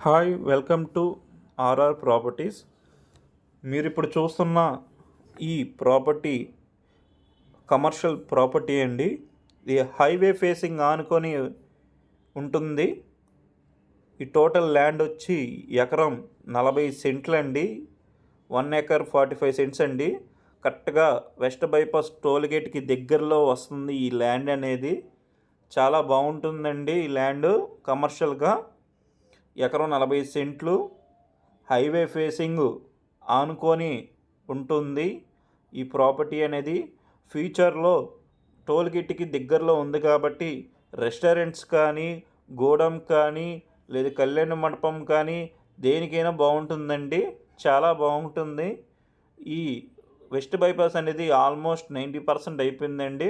Hi, welcome to RR properties. మీరు ఇప్పుడు చూస్తున్న ఈ ప్రాపర్టీ కమర్షియల్ ప్రాపర్టీ అండి. ఇది హైవే ఫేసింగ్ ఆనుకొని ఉంటుంది. ఈ టోటల్ ల్యాండ్ వచ్చి ఎకరం 40 సెంట్లు అండి. 1 acre 45 సెంట్స్ అండి. కరెక్ట్గా వెస్ట్ బైపాస్ టోల్గేట్కి దగ్గరలో వస్తుంది ఈ ల్యాండ్ అనేది. చాలా బాగుంటుందండి ఈ ల్యాండ్. కమర్షియల్గా ఎకరం 40 సెంట్లు హైవే ఫేసింగ్ ఆనుకొని ఉంటుంది ఈ ప్రాపర్టీ అనేది. ఫ్యూచర్లో టోల్గేట్కి దగ్గరలో ఉంది కాబట్టి రెస్టారెంట్స్ కానీ, గోడౌన్ కానీ, లేదా కళ్యాణ మండపం కానీ దేనికైనా బాగుంటుందండి. చాలా బాగుంటుంది. ఈ వెస్ట్ బైపాస్ అనేది ఆల్మోస్ట్ 90% అయిపోయిందండి.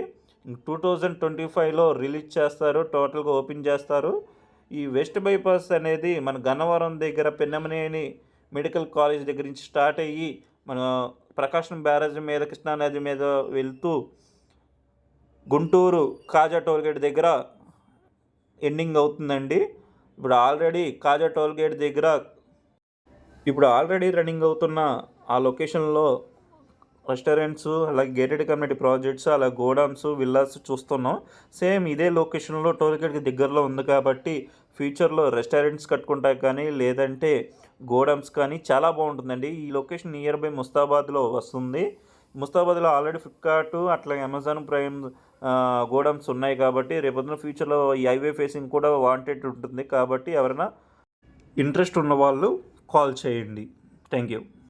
2025లో రిలీజ్ చేస్తారు, టోటల్గా ఓపెన్ చేస్తారు. ఈ వెస్ట్ బైపాస్ అనేది మన గన్నవరం దగ్గర పెన్నమనేని మెడికల్ కాలేజ్ దగ్గర నుంచి స్టార్ట్ అయ్యి మన ప్రకాశం బ్యారేజ్ మీద, కృష్ణానది మీద వెళ్తూ గుంటూరు కాజా టోల్గేట్ దగ్గర ఎండింగ్ అవుతుందండి. ఇప్పుడు ఆల్రెడీ రన్నింగ్ అవుతున్న ఆ లొకేషన్లో రెస్టారెంట్స్, అలాగే గేటెడ్ కమ్యూనిటీ ప్రాజెక్ట్స్, అలా గోడౌన్స్, విల్లాస్ చూస్తున్నాం. సేమ్ ఇదే లొకేషన్లో టోల్గేట్కి దగ్గరలో ఉంది కాబట్టి ఫ్యూచర్లో రెస్టారెంట్స్ కట్టుకుంటా కానీ, లేదంటే గోడౌన్స్ కానీ చాలా బాగుంటుందండి. ఈ లొకేషన్ నియర్ బై ముస్తాబాద్లో వస్తుంది. ముస్తాబాద్లో ఆల్రెడీ ఫ్లిప్కార్ట్, అట్లాగే అమెజాన్ ప్రైమ్ గోడౌన్స్ ఉన్నాయి కాబట్టి రేపొద్దున ఫ్యూచర్లో ఈ హైవే ఫేసింగ్ కూడా వాంటెడ్ ఉంటుంది. కాబట్టి ఎవరైనా ఇంట్రెస్ట్ ఉన్న వాళ్ళు కాల్ చేయండి. Thank you.